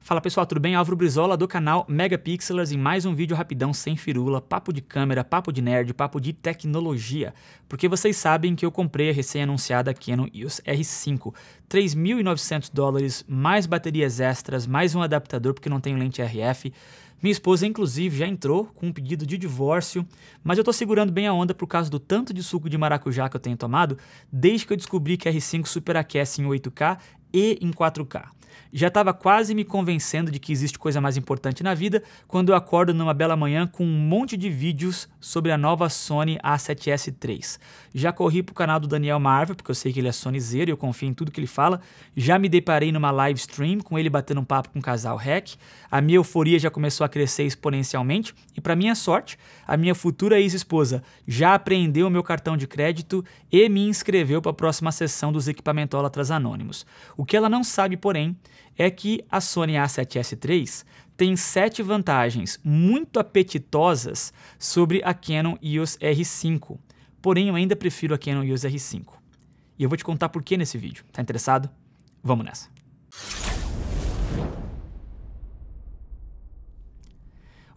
Fala pessoal, tudo bem? Álvaro Brizola do canal Megapixelers em mais um vídeo rapidão sem firula, papo de câmera, papo de nerd, papo de tecnologia. Porque vocês sabem que eu comprei a recém-anunciada Canon EOS R5, $3.900, mais baterias extras, mais um adaptador porque não tenho lente RF. Minha esposa, inclusive, já entrou com um pedido de divórcio, mas eu tô segurando bem a onda por causa do tanto de suco de maracujá que eu tenho tomado desde que eu descobri que a R5 superaquece em 8K e em 4K. Já estava quase me convencendo de que existe coisa mais importante na vida quando eu acordo numa bela manhã com um monte de vídeos sobre a nova Sony A7S III. Já corri pro canal do Daniel Marvel, porque eu sei que ele é Sonyzero e eu confio em tudo que ele fala. Já me deparei numa live stream com ele batendo um papo com um casal hack. A minha euforia já começou a crescer exponencialmente e, para minha sorte, a minha futura ex-esposa já apreendeu o meu cartão de crédito e me inscreveu para a próxima sessão dos equipamentólatras anônimos. O que ela não sabe, porém, é que a Sony A7S III tem 7 vantagens muito apetitosas sobre a Canon EOS R5. Porém, eu ainda prefiro a Canon EOS R5. E eu vou te contar por que nesse vídeo. Tá interessado? Vamos nessa.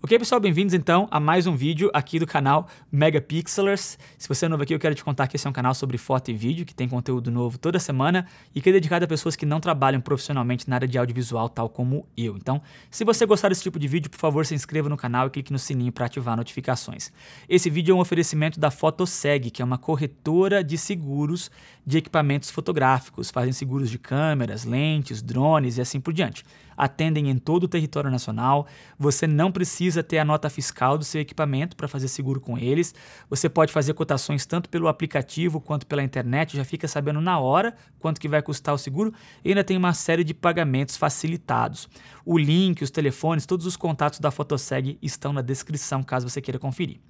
Ok, pessoal, bem-vindos então a mais um vídeo aqui do canal Megapixelers. Se você é novo aqui, eu quero te contar que esse é um canal sobre foto e vídeo, que tem conteúdo novo toda semana e que é dedicado a pessoas que não trabalham profissionalmente na área de audiovisual, tal como eu. Então, se você gostar desse tipo de vídeo, por favor, se inscreva no canal e clique no sininho para ativar notificações. Esse vídeo é um oferecimento da Photoseg, que é uma corretora de seguros de equipamentos fotográficos. Fazem seguros de câmeras, lentes, drones e assim por diante. Atendem em todo o território nacional. Você não precisa ter a nota fiscal do seu equipamento para fazer seguro com eles. Você pode fazer cotações tanto pelo aplicativo quanto pela internet, já fica sabendo na hora quanto que vai custar o seguro e ainda tem uma série de pagamentos facilitados. O link, os telefones, todos os contatos da Photoseg estão na descrição, caso você queira conferir.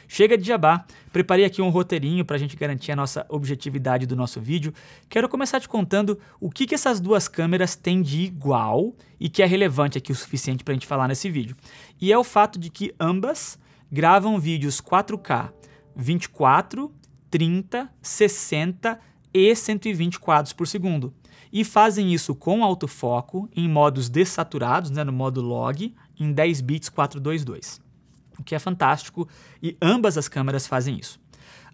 Chega de jabá, preparei aqui um roteirinho para a gente garantir a nossa objetividade do nosso vídeo. Quero começar te contando o que essas duas câmeras têm de igual e que é relevante aqui o suficiente para a gente falar nesse vídeo. E é o fato de que ambas gravam vídeos 4K, 24, 30, 60 e 120 quadros por segundo. E fazem isso com autofoco em modos dessaturados, no modo log, em 10 bits 422. O que é fantástico, e ambas as câmeras fazem isso.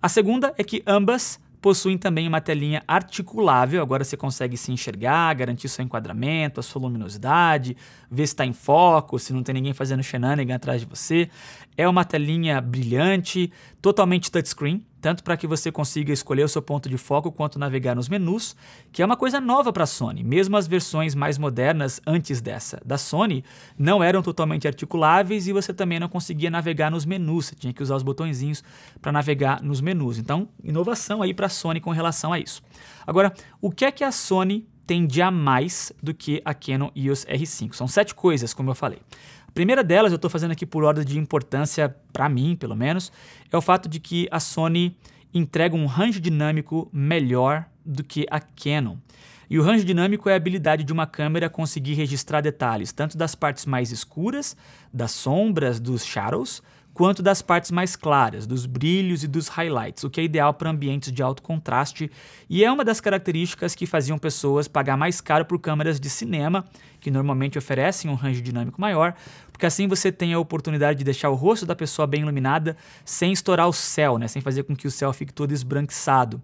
A segunda é que ambas possuem também uma telinha articulável, agora você consegue se enxergar, garantir seu enquadramento, a sua luminosidade, ver se está em foco, se não tem ninguém fazendo shenanigan atrás de você. É uma telinha brilhante, totalmente touchscreen, tanto para que você consiga escolher o seu ponto de foco quanto navegar nos menus, que é uma coisa nova para a Sony. Mesmo as versões mais modernas antes dessa da Sony não eram totalmente articuláveis e você também não conseguia navegar nos menus, você tinha que usar os botõezinhos para navegar nos menus. Então, inovação aí para a Sony com relação a isso. Agora, o que é que a Sony tem de a mais do que a Canon EOS R5? São 7 coisas, como eu falei. A primeira delas, eu estou fazendo aqui por ordem de importância, para mim, pelo menos, é o fato de que a Sony entrega um range dinâmico melhor do que a Canon. E o range dinâmico é a habilidade de uma câmera conseguir registrar detalhes, tanto das partes mais escuras, das sombras, dos shadows, quanto das partes mais claras, dos brilhos e dos highlights, o que é ideal para ambientes de alto contraste e é uma das características que faziam pessoas pagar mais caro por câmeras de cinema, que normalmente oferecem um range dinâmico maior, porque assim você tem a oportunidade de deixar o rosto da pessoa bem iluminada sem estourar o céu, sem fazer com que o céu fique todo esbranquiçado.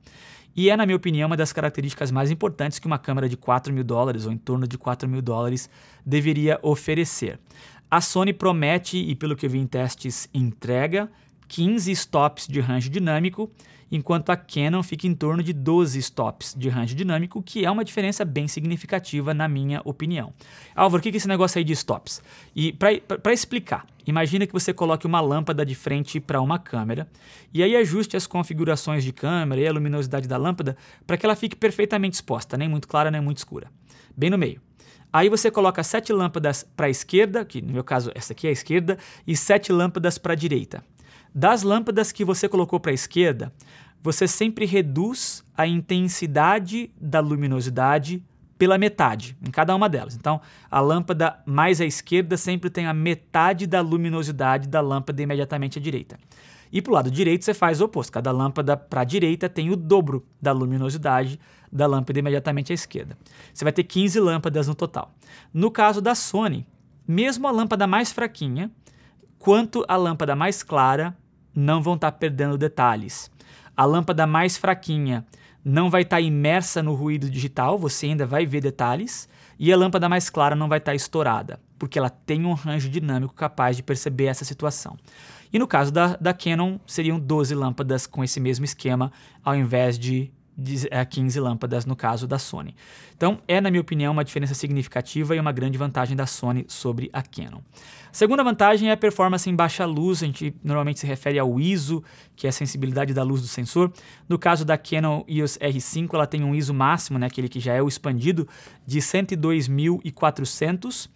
E é, na minha opinião, uma das características mais importantes que uma câmera de $4.000 ou em torno de $4.000 deveria oferecer. A Sony promete, e pelo que eu vi em testes, entrega 15 stops de range dinâmico, enquanto a Canon fica em torno de 12 stops de range dinâmico, que é uma diferença bem significativa na minha opinião. Álvaro, o que é esse negócio aí de stops? E para explicar, imagina que você coloque uma lâmpada de frente para uma câmera e aí ajuste as configurações de câmera e a luminosidade da lâmpada para que ela fique perfeitamente exposta, nem muito clara nem muito escura, bem no meio. Aí você coloca 7 lâmpadas para a esquerda, que no meu caso essa aqui é a esquerda, e 7 lâmpadas para a direita. Das lâmpadas que você colocou para a esquerda, você sempre reduz a intensidade da luminosidade pela metade, em cada uma delas. Então, a lâmpada mais à esquerda sempre tem a metade da luminosidade da lâmpada imediatamente à direita. E para o lado direito você faz o oposto. Cada lâmpada para a direita tem o dobro da luminosidade da lâmpada imediatamente à esquerda. Você vai ter 15 lâmpadas no total. No caso da Sony, mesmo a lâmpada mais fraquinha, quanto a lâmpada mais clara, não vão estar perdendo detalhes. A lâmpada mais fraquinha não vai estar imersa no ruído digital, você ainda vai ver detalhes, e a lâmpada mais clara não vai estar estourada, porque ela tem um range dinâmico capaz de perceber essa situação. E no caso da Canon, seriam 12 lâmpadas com esse mesmo esquema, ao invés de 15 lâmpadas no caso da Sony. Então, na minha opinião, uma diferença significativa e uma grande vantagem da Sony sobre a Canon. A segunda vantagem é a performance em baixa luz. A gente normalmente se refere ao ISO, que é a sensibilidade da luz do sensor. No caso da Canon EOS R5, ela tem um ISO máximo, né, aquele que já é o expandido, de 102.400,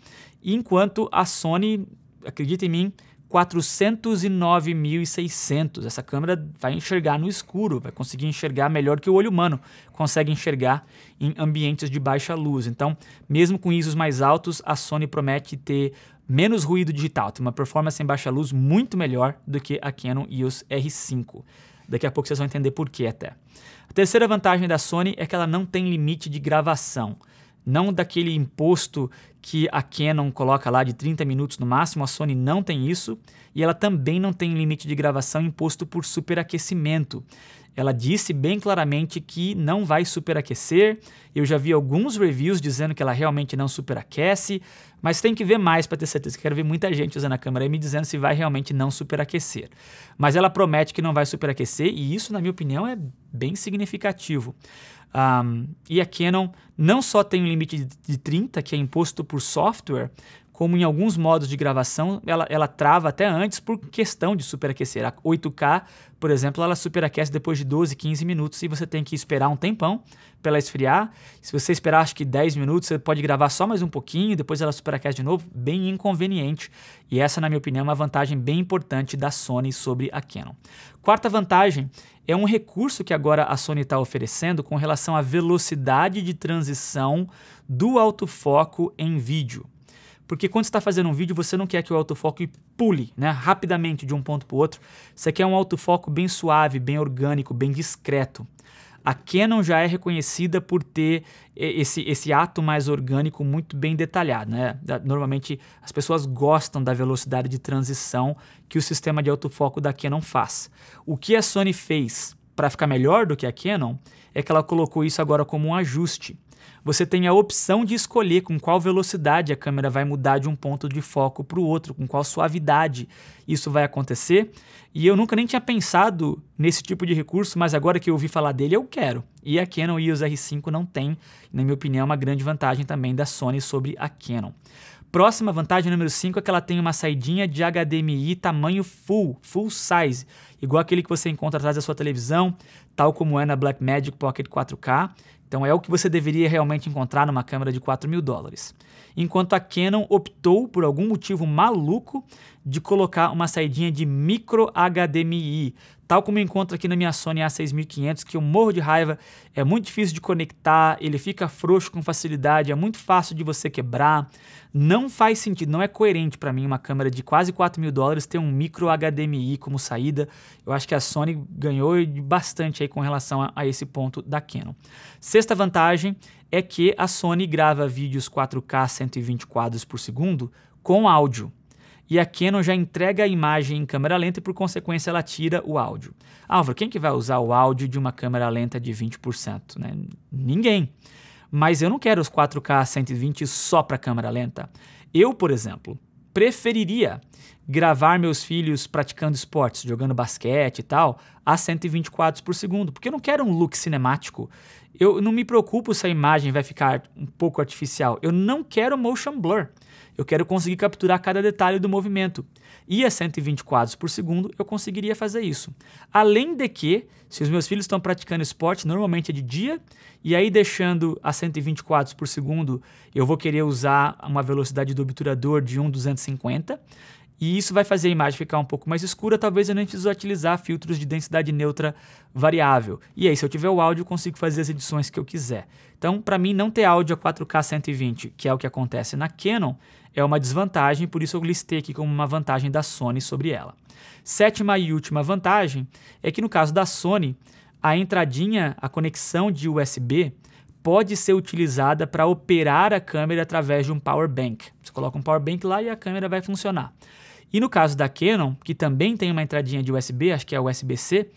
enquanto a Sony, acredita em mim, 409.600. Essa câmera vai enxergar no escuro, vai conseguir enxergar melhor que o olho humano consegue enxergar em ambientes de baixa luz. Então, mesmo com ISOs mais altos, a Sony promete ter menos ruído digital, tem uma performance em baixa luz muito melhor do que a Canon EOS R5. Daqui a pouco vocês vão entender por que até. A terceira vantagem da Sony é que ela não tem limite de gravação. Não daquele imposto que a Canon coloca lá de 30 minutos no máximo, a Sony não tem isso, e ela também não tem limite de gravação imposto por superaquecimento. Ela disse bem claramente que não vai superaquecer. Eu já vi alguns reviews dizendo que ela realmente não superaquece, mas tem que ver mais para ter certeza. Quero ver muita gente usando a câmera e me dizendo se vai realmente não superaquecer. Mas ela promete que não vai superaquecer, e isso, na minha opinião, é bem significativo. E a Canon não só tem um limite de 30, que é imposto por software, como em alguns modos de gravação, ela trava até antes por questão de superaquecer. A 8K, por exemplo, ela superaquece depois de 12, 15 minutos e você tem que esperar um tempão para ela esfriar. Se você esperar, acho que 10 minutos, você pode gravar só mais um pouquinho, depois ela superaquece de novo, bem inconveniente. E essa, na minha opinião, é uma vantagem bem importante da Sony sobre a Canon. Quarta vantagem é um recurso que agora a Sony está oferecendo com relação à velocidade de transição do autofoco em vídeo. Porque quando você está fazendo um vídeo, você não quer que o autofoco pule, né, rapidamente de um ponto para o outro. Você quer um autofoco bem suave, bem orgânico, bem discreto. A Canon já é reconhecida por ter esse ato mais orgânico muito bem detalhado, né? Normalmente as pessoas gostam da velocidade de transição que o sistema de autofoco da Canon faz. O que a Sony fez para ficar melhor do que a Canon é que ela colocou isso agora como um ajuste. Você tem a opção de escolher com qual velocidade a câmera vai mudar de um ponto de foco para o outro, com qual suavidade isso vai acontecer. E eu nunca nem tinha pensado nesse tipo de recurso, mas agora que eu ouvi falar dele, eu quero. E a Canon EOS R5 não tem, na minha opinião, uma grande vantagem também da Sony sobre a Canon. Próxima vantagem, número 5, é que ela tem uma saidinha de HDMI tamanho full size, igual aquele que você encontra atrás da sua televisão, tal como é na Blackmagic Pocket 4K. Então é o que você deveria realmente encontrar numa câmera de $4.000. Enquanto a Canon optou, por algum motivo maluco, de colocar uma saidinha de micro HDMI, tal como eu encontro aqui na minha Sony A6500, que eu morro de raiva, é muito difícil de conectar, ele fica frouxo com facilidade, é muito fácil de você quebrar, não faz sentido, não é coerente para mim uma câmera de quase $4.000 ter um micro HDMI como saída. Eu acho que a Sony ganhou bastante aí com relação a esse ponto da Canon. Sexta vantagem é que a Sony grava vídeos 4K 120 quadros por segundo com áudio. E a Canon já entrega a imagem em câmera lenta e, por consequência, ela tira o áudio. Álvaro, quem que vai usar o áudio de uma câmera lenta de 20%? Né? Ninguém. Mas eu não quero os 4K 120 só para câmera lenta. Eu, por exemplo, preferiria gravar meus filhos praticando esportes, jogando basquete e tal, a 120 quadros por segundo, porque eu não quero um look cinemático. Eu não me preocupo se a imagem vai ficar um pouco artificial. Eu não quero motion blur. Eu quero conseguir capturar cada detalhe do movimento. E a 120 quadros por segundo eu conseguiria fazer isso. Além de que, se os meus filhos estão praticando esporte, normalmente é de dia, e aí deixando a 120 quadros por segundo, eu vou querer usar uma velocidade do obturador de 1.250, e isso vai fazer a imagem ficar um pouco mais escura, talvez eu nem precise utilizar filtros de densidade neutra variável. E aí, se eu tiver o áudio, eu consigo fazer as edições que eu quiser. Então, para mim, não ter áudio a 4K 120, que é o que acontece na Canon, é uma desvantagem, por isso eu listei aqui como uma vantagem da Sony sobre ela. Sétima e última vantagem é que no caso da Sony, a entradinha, a conexão de USB, pode ser utilizada para operar a câmera através de um power bank. Você coloca um power bank lá e a câmera vai funcionar. E no caso da Canon, que também tem uma entradinha de USB, acho que é USB-C,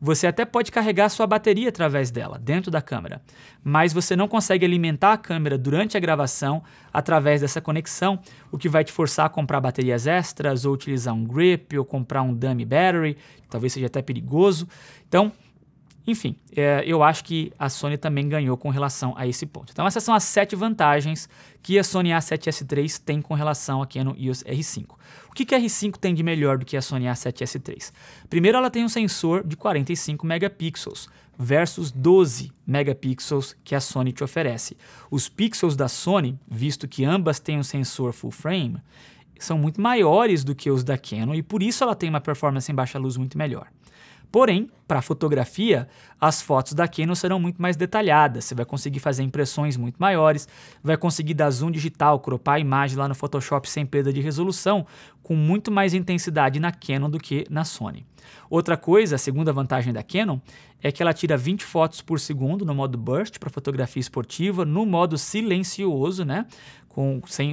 você até pode carregar sua bateria através dela, dentro da câmera, mas você não consegue alimentar a câmera durante a gravação através dessa conexão, o que vai te forçar a comprar baterias extras, ou utilizar um grip, ou comprar um dummy battery, que talvez seja até perigoso. Então, enfim, eu acho que a Sony também ganhou com relação a esse ponto. Então essas são as 7 vantagens que a Sony A7S III tem com relação à Canon EOS R5. O que a R5 tem de melhor do que a Sony A7S III? Primeiro, ela tem um sensor de 45 megapixels versus 12 megapixels que a Sony te oferece. Os pixels da Sony, visto que ambas têm um sensor full frame, são muito maiores do que os da Canon e por isso ela tem uma performance em baixa luz muito melhor. Porém, para fotografia, as fotos da Canon serão muito mais detalhadas, você vai conseguir fazer impressões muito maiores, vai conseguir dar zoom digital, cropar a imagem lá no Photoshop sem perda de resolução, com muito mais intensidade na Canon do que na Sony. Outra coisa, a segunda vantagem da Canon, é que ela tira 20 fotos por segundo no modo burst para fotografia esportiva, no modo silencioso, né,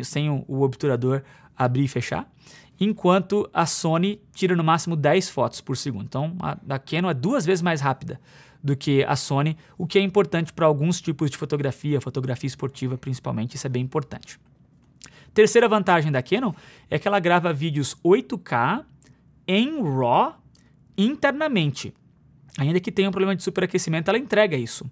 sem o obturador abrir e fechar, enquanto a Sony tira no máximo 10 fotos por segundo. Então, a Canon é 2 vezes mais rápida do que a Sony, o que é importante para alguns tipos de fotografia esportiva principalmente, isso é bem importante. Terceira vantagem da Canon é que ela grava vídeos 8K em RAW internamente. Ainda que tenha um problema de superaquecimento, ela entrega isso.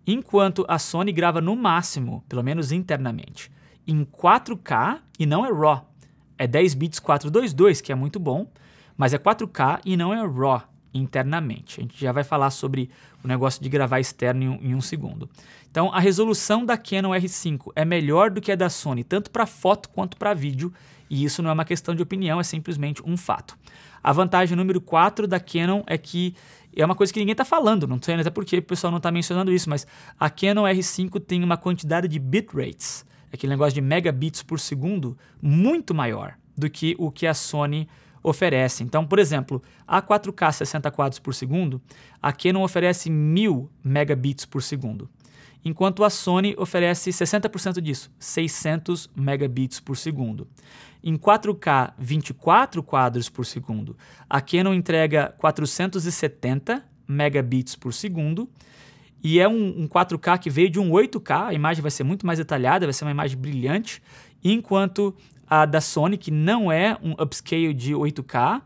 Enquanto a Sony grava no máximo, pelo menos internamente, em 4K e não é RAW. É 10 bits 422, que é muito bom, mas é 4K e não é RAW internamente. A gente já vai falar sobre o negócio de gravar externo em um segundo. Então, a resolução da Canon R5 é melhor do que a da Sony, tanto para foto quanto para vídeo, e isso não é uma questão de opinião, é simplesmente um fato. A vantagem número 4 da Canon é que é uma coisa que ninguém está falando, não sei até porque o pessoal não está mencionando isso, mas a Canon R5 tem uma quantidade de bitrates, aquele negócio de megabits por segundo, muito maior do que o que a Sony oferece. Então, por exemplo, a 4K 60 quadros por segundo, a Canon oferece 1000 megabits por segundo, enquanto a Sony oferece 60% disso, 600 megabits por segundo. Em 4K 24 quadros por segundo, a Canon entrega 470 megabits por segundo, e é um 4K que veio de um 8K, a imagem vai ser muito mais detalhada, vai ser uma imagem brilhante, enquanto a da Sony, que não é um upscale de 8K,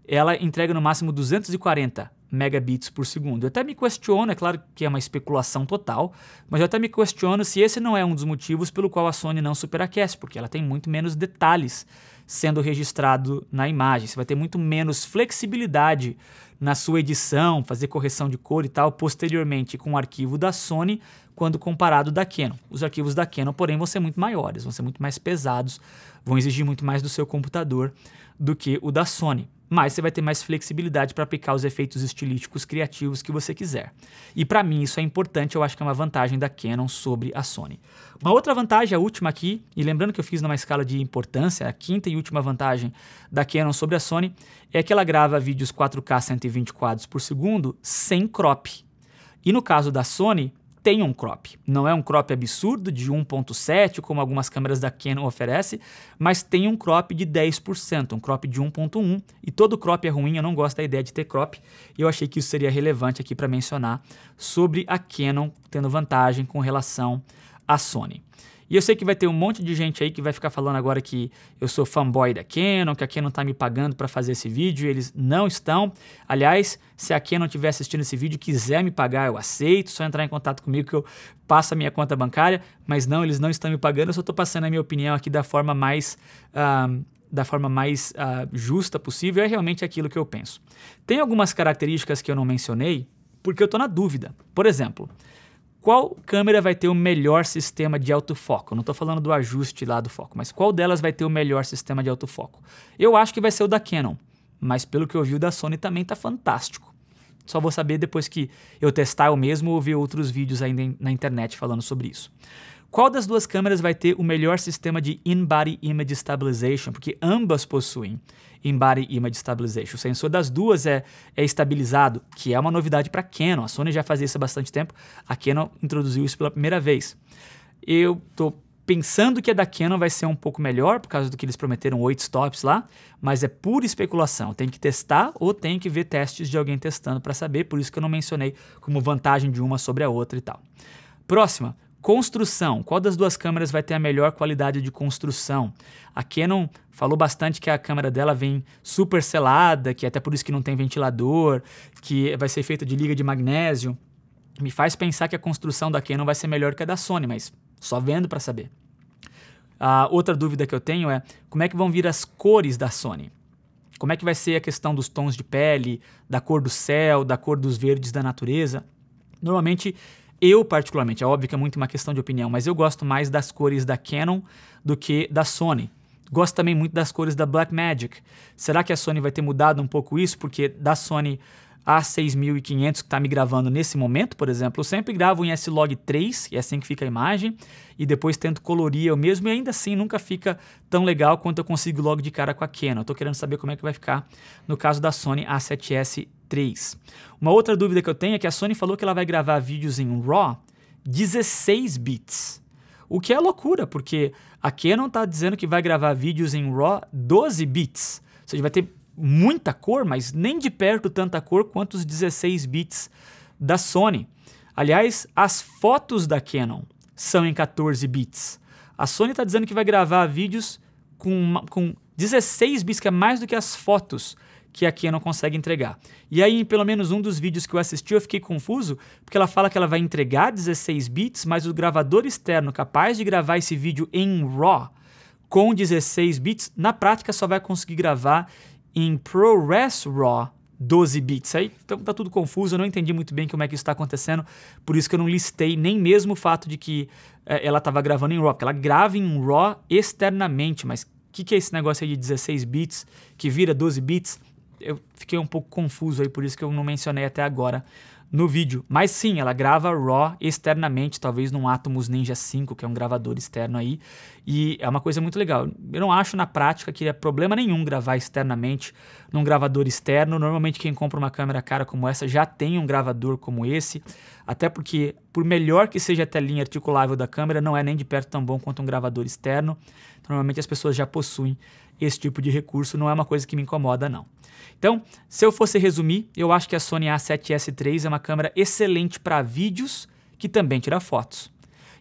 ela entrega no máximo 240 megabits por segundo. Eu até me questiono, é claro que é uma especulação total, mas eu até me questiono se esse não é um dos motivos pelo qual a Sony não superaquece, porque ela tem muito menos detalhes sendo registrado na imagem. Você vai ter muito menos flexibilidade na sua edição, fazer correção de cor e tal, posteriormente com o arquivo da Sony, quando comparado da Canon. Os arquivos da Canon, porém, vão ser muito maiores, vão ser muito mais pesados, vão exigir muito mais do seu computador do que o da Sony. Mas você vai ter mais flexibilidade para aplicar os efeitos estilísticos criativos que você quiser. E para mim isso é importante, eu acho que é uma vantagem da Canon sobre a Sony. Uma outra vantagem, a última aqui, e lembrando que eu fiz numa escala de importância, a quinta e última vantagem da Canon sobre a Sony, é que ela grava vídeos 4K 120 quadros por segundo sem crop. E no caso da Sony, tem um crop. Não é um crop absurdo de 1.7, como algumas câmeras da Canon oferecem, mas tem um crop de 10%, um crop de 1.1, e todo crop é ruim, eu não gosto da ideia de ter crop, e eu achei que isso seria relevante aqui para mencionar sobre a Canon tendo vantagem com relação à Sony. E eu sei que vai ter um monte de gente aí que vai ficar falando agora que eu sou fanboy da Canon, que a Canon está me pagando para fazer esse vídeo, e eles não estão. Aliás, se a Canon estiver assistindo esse vídeo e quiser me pagar, eu aceito, só entrar em contato comigo que eu passo a minha conta bancária, mas não, eles não estão me pagando, eu só estou passando a minha opinião aqui da forma mais justa possível, é realmente aquilo que eu penso. Tem algumas características que eu não mencionei porque eu estou na dúvida. Por exemplo, qual câmera vai ter o melhor sistema de autofoco? Eu não estou falando do ajuste lá do foco, mas qual delas vai ter o melhor sistema de autofoco? Eu acho que vai ser o da Canon, mas pelo que eu vi o da Sony também está fantástico. Só vou saber depois que eu testar eu mesmo ou ver outros vídeos ainda na internet falando sobre isso. Qual das duas câmeras vai ter o melhor sistema de In-Body Image Stabilization? Porque ambas possuem In-Body Image Stabilization. O sensor das duas é estabilizado, que é uma novidade para a Canon. A Sony já fazia isso há bastante tempo, a Canon introduziu isso pela primeira vez. Eu estou pensando que a da Canon vai ser um pouco melhor, por causa do que eles prometeram 8 stops lá, mas é pura especulação. Tem que testar ou tem que ver testes de alguém testando para saber, por isso que eu não mencionei como vantagem de uma sobre a outra e tal. Próxima. Construção. Qual das duas câmeras vai ter a melhor qualidade de construção? A Canon falou bastante que a câmera dela vem super selada, que é até por isso que não tem ventilador, que vai ser feita de liga de magnésio. Me faz pensar que a construção da Canon vai ser melhor que a da Sony, mas só vendo para saber. A outra dúvida que eu tenho é como é que vão vir as cores da Sony? Como é que vai ser a questão dos tons de pele, da cor do céu, da cor dos verdes da natureza? Normalmente, eu particularmente, é óbvio que é muito uma questão de opinião, mas eu gosto mais das cores da Canon do que da Sony. Gosto também muito das cores da Blackmagic. Será que a Sony vai ter mudado um pouco isso? Porque da Sony A6500 que está me gravando nesse momento, por exemplo, eu sempre gravo em S-Log 3, que é assim que fica a imagem, e depois tento colorir eu mesmo, e ainda assim nunca fica tão legal quanto eu consigo logo de cara com a Canon. Estou querendo saber como é que vai ficar no caso da Sony A7S III. Uma outra dúvida que eu tenho é que a Sony falou que ela vai gravar vídeos em RAW 16 bits. O que é loucura, porque a Canon está dizendo que vai gravar vídeos em RAW 12 bits. Ou seja, vai ter muita cor, mas nem de perto tanta cor quanto os 16 bits da Sony. Aliás, as fotos da Canon são em 14 bits. A Sony está dizendo que vai gravar vídeos com 16 bits, que é mais do que as fotos que a Canon consegue entregar. E aí, em pelo menos um dos vídeos que eu assisti, eu fiquei confuso, porque ela fala que ela vai entregar 16 bits, mas o gravador externo capaz de gravar esse vídeo em RAW com 16 bits, na prática só vai conseguir gravar em ProRes RAW 12 bits. Aí então, tá tudo confuso, eu não entendi muito bem como é que isso está acontecendo, por isso que eu não listei nem mesmo o fato de que ela estava gravando em RAW, porque ela grava em RAW externamente, mas o que é esse negócio aí de 16 bits que vira 12 bits? Eu fiquei um pouco confuso aí, por isso que eu não mencionei até agora no vídeo. Mas sim, ela grava RAW externamente, talvez num Atomos Ninja 5, que é um gravador externo aí, e é uma coisa muito legal. Eu não acho na prática que é problema nenhum gravar externamente num gravador externo. Normalmente quem compra uma câmera cara como essa já tem um gravador como esse, até porque por melhor que seja a telinha articulável da câmera, não é nem de perto tão bom quanto um gravador externo. Normalmente as pessoas já possuem esse tipo de recurso, não é uma coisa que me incomoda não. Então, se eu fosse resumir, eu acho que a Sony A7S III é uma câmera excelente para vídeos, que também tira fotos.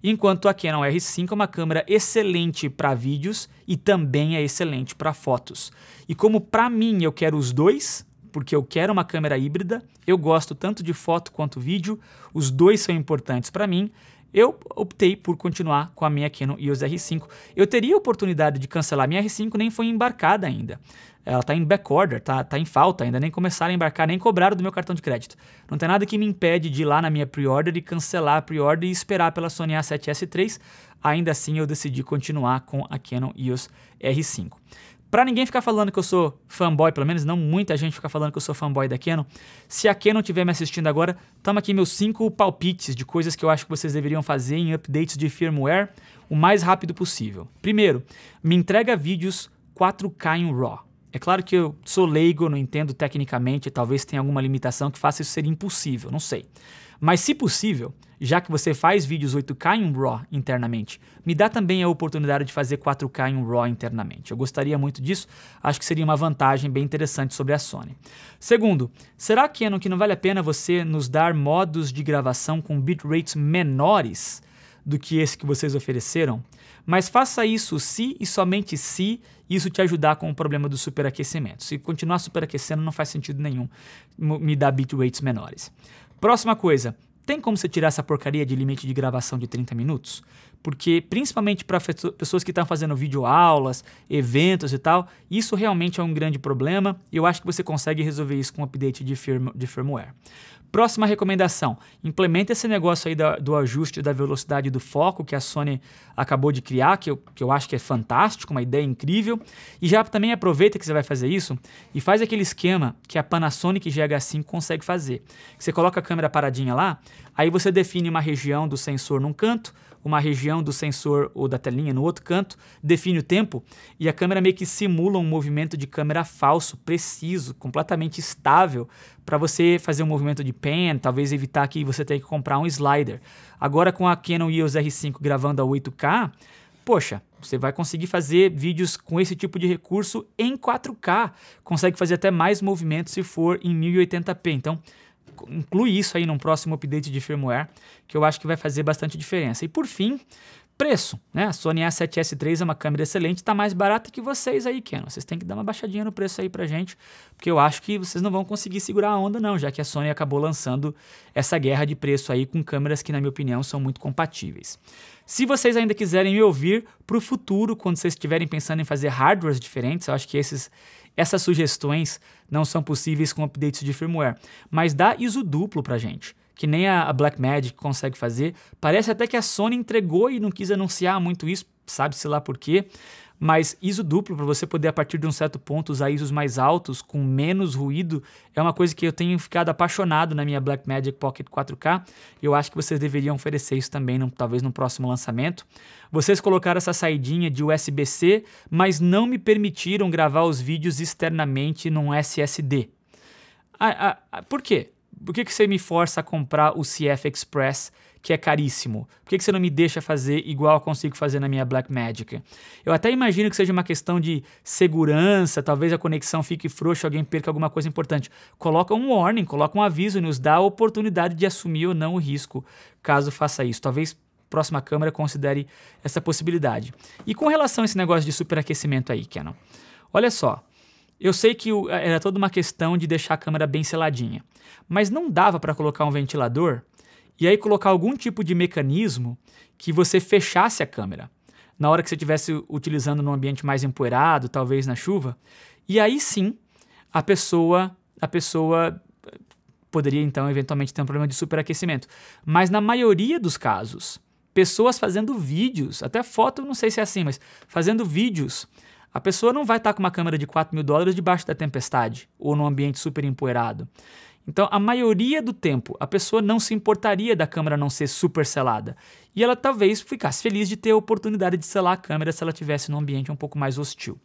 Enquanto a Canon R5 é uma câmera excelente para vídeos e também é excelente para fotos. E como para mim eu quero os dois, porque eu quero uma câmera híbrida, eu gosto tanto de foto quanto vídeo, os dois são importantes para mim, eu optei por continuar com a minha Canon EOS R5. Eu teria a oportunidade de cancelar. Minha R5 nem foi embarcada ainda. Ela está em backorder, tá em falta ainda, nem começaram a embarcar, nem cobraram do meu cartão de crédito. Não tem nada que me impede de ir lá na minha pre-order e cancelar a pre-order e esperar pela Sony A7S III. Ainda assim, eu decidi continuar com a Canon EOS R5. Para ninguém ficar falando que eu sou fanboy, pelo menos não muita gente fica falando que eu sou fanboy da Canon, se a Canon estiver me assistindo agora, toma aqui meus 5 palpites de coisas que eu acho que vocês deveriam fazer em updates de firmware o mais rápido possível. Primeiro, me entrega vídeos 4K em RAW. É claro que eu sou leigo, não entendo tecnicamente, talvez tenha alguma limitação que faça isso ser impossível, não sei. Mas se possível, já que você faz vídeos 8K em RAW internamente, me dá também a oportunidade de fazer 4K em RAW internamente. Eu gostaria muito disso, acho que seria uma vantagem bem interessante sobre a Sony. Segundo, será, Canon, que não vale a pena você nos dar modos de gravação com bitrates menores do que esse que vocês ofereceram? Mas faça isso se e somente se isso te ajudar com o problema do superaquecimento. Se continuar superaquecendo, não faz sentido nenhum me dar bitrates menores. Próxima coisa, tem como você tirar essa porcaria de limite de gravação de 30 minutos? Porque, principalmente para pessoas que estão fazendo videoaulas, eventos e tal, isso realmente é um grande problema e eu acho que você consegue resolver isso com um update de firmware. Próxima recomendação, implementa esse negócio aí do ajuste da velocidade do foco que a Sony acabou de criar, que eu acho que é fantástico, uma ideia incrível. E já também aproveita que você vai fazer isso e faz aquele esquema que a Panasonic GH5 consegue fazer. Você coloca a câmera paradinha lá, aí você define uma região do sensor num canto, uma região do sensor ou da telinha no outro canto, define o tempo e a câmera meio que simula um movimento de câmera falso, preciso, completamente estável, para você fazer um movimento de pan, talvez evitar que você tenha que comprar um slider. Agora com a Canon EOS R5 gravando a 8K, poxa, você vai conseguir fazer vídeos com esse tipo de recurso em 4K, consegue fazer até mais movimentos se for em 1080p, então inclui isso aí num próximo update de firmware, que eu acho que vai fazer bastante diferença. E por fim, preço, né? A Sony A7S III é uma câmera excelente, está mais barata que vocês aí, Canon. Vocês têm que dar uma baixadinha no preço aí pra gente, porque eu acho que vocês não vão conseguir segurar a onda não, já que a Sony acabou lançando essa guerra de preço aí com câmeras que, na minha opinião, são muito compatíveis. Se vocês ainda quiserem me ouvir para o futuro, quando vocês estiverem pensando em fazer hardwares diferentes, eu acho que essas sugestões não são possíveis com updates de firmware, mas dá ISO duplo pra gente, que nem a Blackmagic consegue fazer. Parece até que a Sony entregou e não quis anunciar muito isso, sabe-se lá por quê, mas ISO duplo para você poder a partir de um certo ponto usar ISOs mais altos, com menos ruído, é uma coisa que eu tenho ficado apaixonado na minha Blackmagic Pocket 4K, e eu acho que vocês deveriam oferecer isso também, talvez no próximo lançamento. Vocês colocaram essa saidinha de USB-C, mas não me permitiram gravar os vídeos externamente num SSD. Por quê? Por que você me força a comprar o CF Express, que é caríssimo? Por que você não me deixa fazer igual eu consigo fazer na minha Blackmagic? Eu até imagino que seja uma questão de segurança, talvez a conexão fique frouxa, alguém perca alguma coisa importante. Coloca um warning, coloca um aviso e nos dá a oportunidade de assumir ou não o risco, caso faça isso. Talvez a próxima câmera considere essa possibilidade. E com relação a esse negócio de superaquecimento aí, Canon, olha só. Eu sei que era toda uma questão de deixar a câmera bem seladinha, mas não dava para colocar um ventilador e aí colocar algum tipo de mecanismo que você fechasse a câmera na hora que você estivesse utilizando num ambiente mais empoeirado, talvez na chuva, e aí sim a pessoa poderia então eventualmente ter um problema de superaquecimento. Mas na maioria dos casos, pessoas fazendo vídeos, até foto não sei se é assim, mas fazendo vídeos, a pessoa não vai estar com uma câmera de $4.000 debaixo da tempestade ou num ambiente super empoeirado. Então, a maioria do tempo, a pessoa não se importaria da câmera não ser super selada. E ela talvez ficasse feliz de ter a oportunidade de selar a câmera se ela estivesse num ambiente um pouco mais hostil.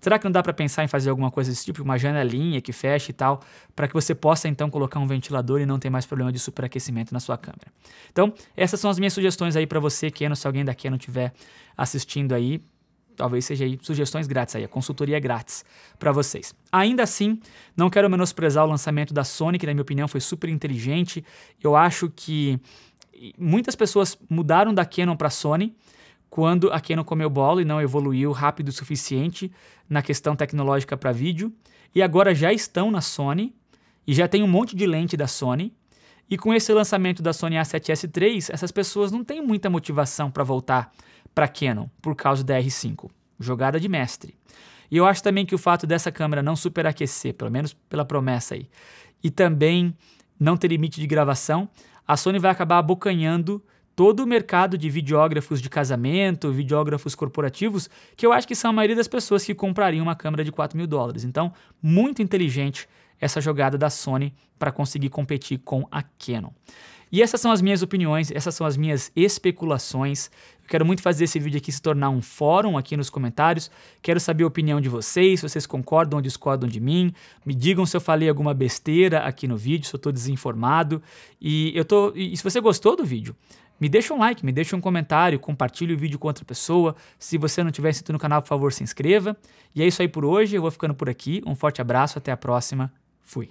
Será que não dá para pensar em fazer alguma coisa desse tipo, uma janelinha que feche e tal, para que você possa então colocar um ventilador e não ter mais problema de superaquecimento na sua câmera? Então, essas são as minhas sugestões aí para você, Canon, se alguém da Canon estiver assistindo aí. Talvez seja aí sugestões grátis aí, a consultoria grátis para vocês. Ainda assim, não quero menosprezar o lançamento da Sony, que na minha opinião foi super inteligente. Eu acho que muitas pessoas mudaram da Canon para a Sony quando a Canon comeu bola e não evoluiu rápido o suficiente na questão tecnológica para vídeo. E agora já estão na Sony e já tem um monte de lente da Sony. E com esse lançamento da Sony A7S III, essas pessoas não têm muita motivação para voltar para Canon por causa da R5. Jogada de mestre. E eu acho também que o fato dessa câmera não superaquecer, pelo menos pela promessa aí, e também não ter limite de gravação, a Sony vai acabar abocanhando todo o mercado de videógrafos de casamento, videógrafos corporativos, que eu acho que são a maioria das pessoas que comprariam uma câmera de $4.000. Então, muito inteligente essa jogada da Sony para conseguir competir com a Canon. E essas são as minhas opiniões, essas são as minhas especulações. Eu quero muito fazer esse vídeo aqui se tornar um fórum aqui nos comentários. Quero saber a opinião de vocês, se vocês concordam ou discordam de mim. Me digam se eu falei alguma besteira aqui no vídeo, se eu estou desinformado. E se você gostou do vídeo, me deixa um like, me deixa um comentário, compartilhe o vídeo com outra pessoa. Se você não tiver inscrito no canal, por favor, se inscreva. E é isso aí por hoje, eu vou ficando por aqui. Um forte abraço, até a próxima. Fui.